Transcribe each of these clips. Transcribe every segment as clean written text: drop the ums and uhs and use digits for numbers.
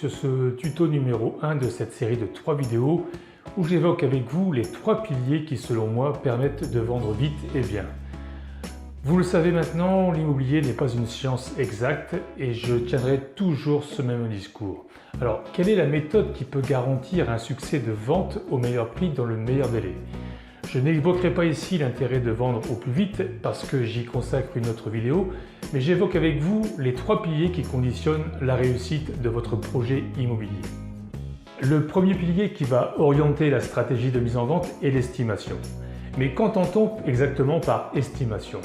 sur ce tuto numéro 1 de cette série de 3 vidéos où j'évoque avec vous les 3 piliers qui selon moi permettent de vendre vite et bien. Vous le savez maintenant, l'immobilier n'est pas une science exacte et je tiendrai toujours ce même discours. Alors, quelle est la méthode qui peut garantir un succès de vente au meilleur prix dans le meilleur délai? Je n'évoquerai pas ici l'intérêt de vendre au plus vite parce que j'y consacre une autre vidéo, mais j'évoque avec vous les 3 piliers qui conditionnent la réussite de votre projet immobilier. Le premier pilier qui va orienter la stratégie de mise en vente est l'estimation. Mais qu'entend-on exactement par estimation?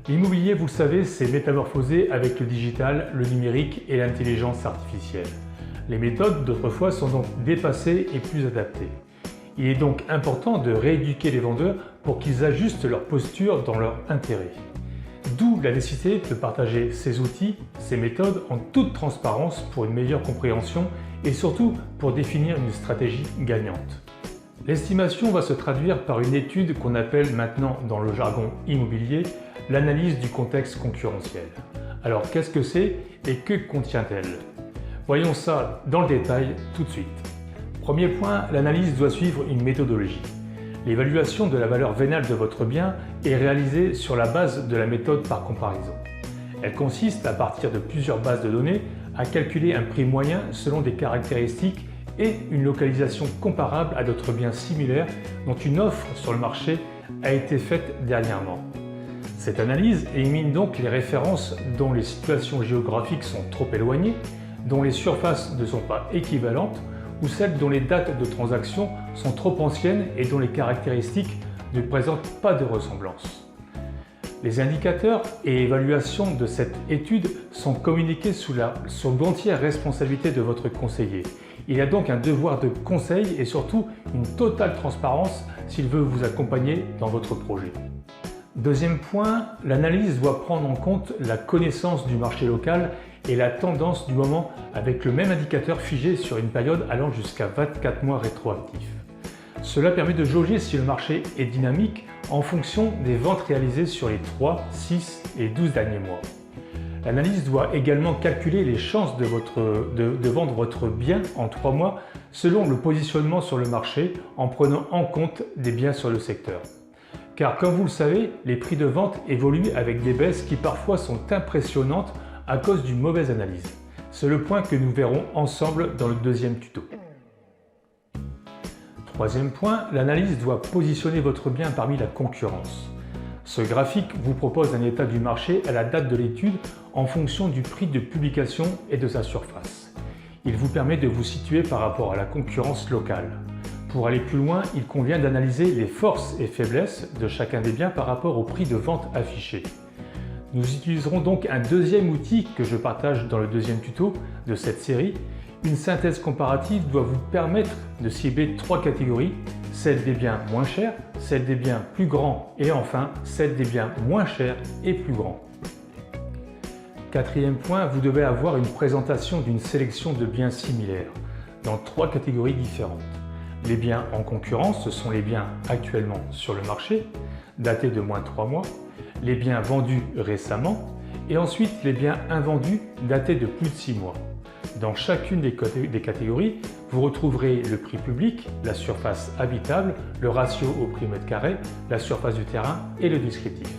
L'immobilier, vous le savez, s'est métamorphosé avec le digital, le numérique et l'intelligence artificielle. Les méthodes d'autrefois sont donc dépassées et plus adaptées. Il est donc important de rééduquer les vendeurs pour qu'ils ajustent leur posture dans leur intérêt. D'où la nécessité de partager ces outils, ces méthodes en toute transparence pour une meilleure compréhension et surtout pour définir une stratégie gagnante. L'estimation va se traduire par une étude qu'on appelle maintenant dans le jargon immobilier l'analyse du contexte concurrentiel. Alors qu'est-ce que c'est et que contient-elle? Voyons ça dans le détail tout de suite. Premier point, l'analyse doit suivre une méthodologie. L'évaluation de la valeur vénale de votre bien est réalisée sur la base de la méthode par comparaison. Elle consiste, à partir de plusieurs bases de données, à calculer un prix moyen selon des caractéristiques et une localisation comparable à d'autres biens similaires dont une offre sur le marché a été faite dernièrement. Cette analyse élimine donc les références dont les situations géographiques sont trop éloignées, dont les surfaces ne sont pas équivalentes ou celles dont les dates de transaction sont trop anciennes et dont les caractéristiques ne présentent pas de ressemblance. Les indicateurs et évaluations de cette étude sont communiqués sous l'entière responsabilité de votre conseiller. Il a donc un devoir de conseil et surtout une totale transparence s'il veut vous accompagner dans votre projet. Deuxième point, l'analyse doit prendre en compte la connaissance du marché local et la tendance du moment avec le même indicateur figé sur une période allant jusqu'à 24 mois rétroactifs. Cela permet de jauger si le marché est dynamique en fonction des ventes réalisées sur les 3, 6 et 12 derniers mois. L'analyse doit également calculer les chances de vendre votre bien en 3 mois selon le positionnement sur le marché en prenant en compte des biens sur le secteur. Car comme vous le savez, les prix de vente évoluent avec des baisses qui parfois sont impressionnantes à cause d'une mauvaise analyse. C'est le point que nous verrons ensemble dans le deuxième tuto. Troisième point, l'analyse doit positionner votre bien parmi la concurrence. Ce graphique vous propose un état du marché à la date de l'étude en fonction du prix de publication et de sa surface. Il vous permet de vous situer par rapport à la concurrence locale. Pour aller plus loin, il convient d'analyser les forces et faiblesses de chacun des biens par rapport au prix de vente affiché. Nous utiliserons donc un deuxième outil que je partage dans le deuxième tuto de cette série. Une synthèse comparative doit vous permettre de cibler 3 catégories, celle des biens moins chers, celle des biens plus grands et enfin celle des biens moins chers et plus grands. Quatrième point, vous devez avoir une présentation d'une sélection de biens similaires dans 3 catégories différentes. Les biens en concurrence, ce sont les biens actuellement sur le marché, datés de moins de 3 mois, les biens vendus récemment et ensuite les biens invendus datés de plus de 6 mois. Dans chacune des catégories, vous retrouverez le prix public, la surface habitable, le ratio au prix mètre carré, la surface du terrain et le descriptif.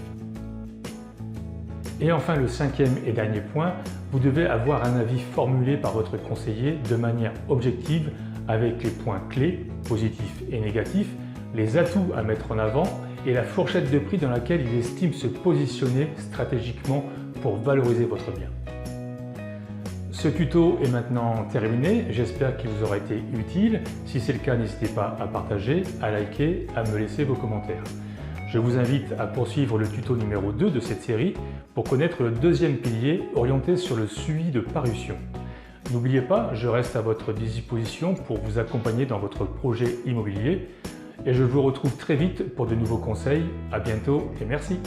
Et enfin, le 5e et dernier point, vous devez avoir un avis formulé par votre conseiller de manière objective avec les points clés, positifs et négatifs, les atouts à mettre en avant et la fourchette de prix dans laquelle il estime se positionner stratégiquement pour valoriser votre bien. Ce tuto est maintenant terminé, j'espère qu'il vous aura été utile. Si c'est le cas, n'hésitez pas à partager, à liker, à me laisser vos commentaires. Je vous invite à poursuivre le tuto numéro 2 de cette série pour connaître le deuxième pilier orienté sur le suivi de parution. N'oubliez pas, je reste à votre disposition pour vous accompagner dans votre projet immobilier et je vous retrouve très vite pour de nouveaux conseils. À bientôt et merci.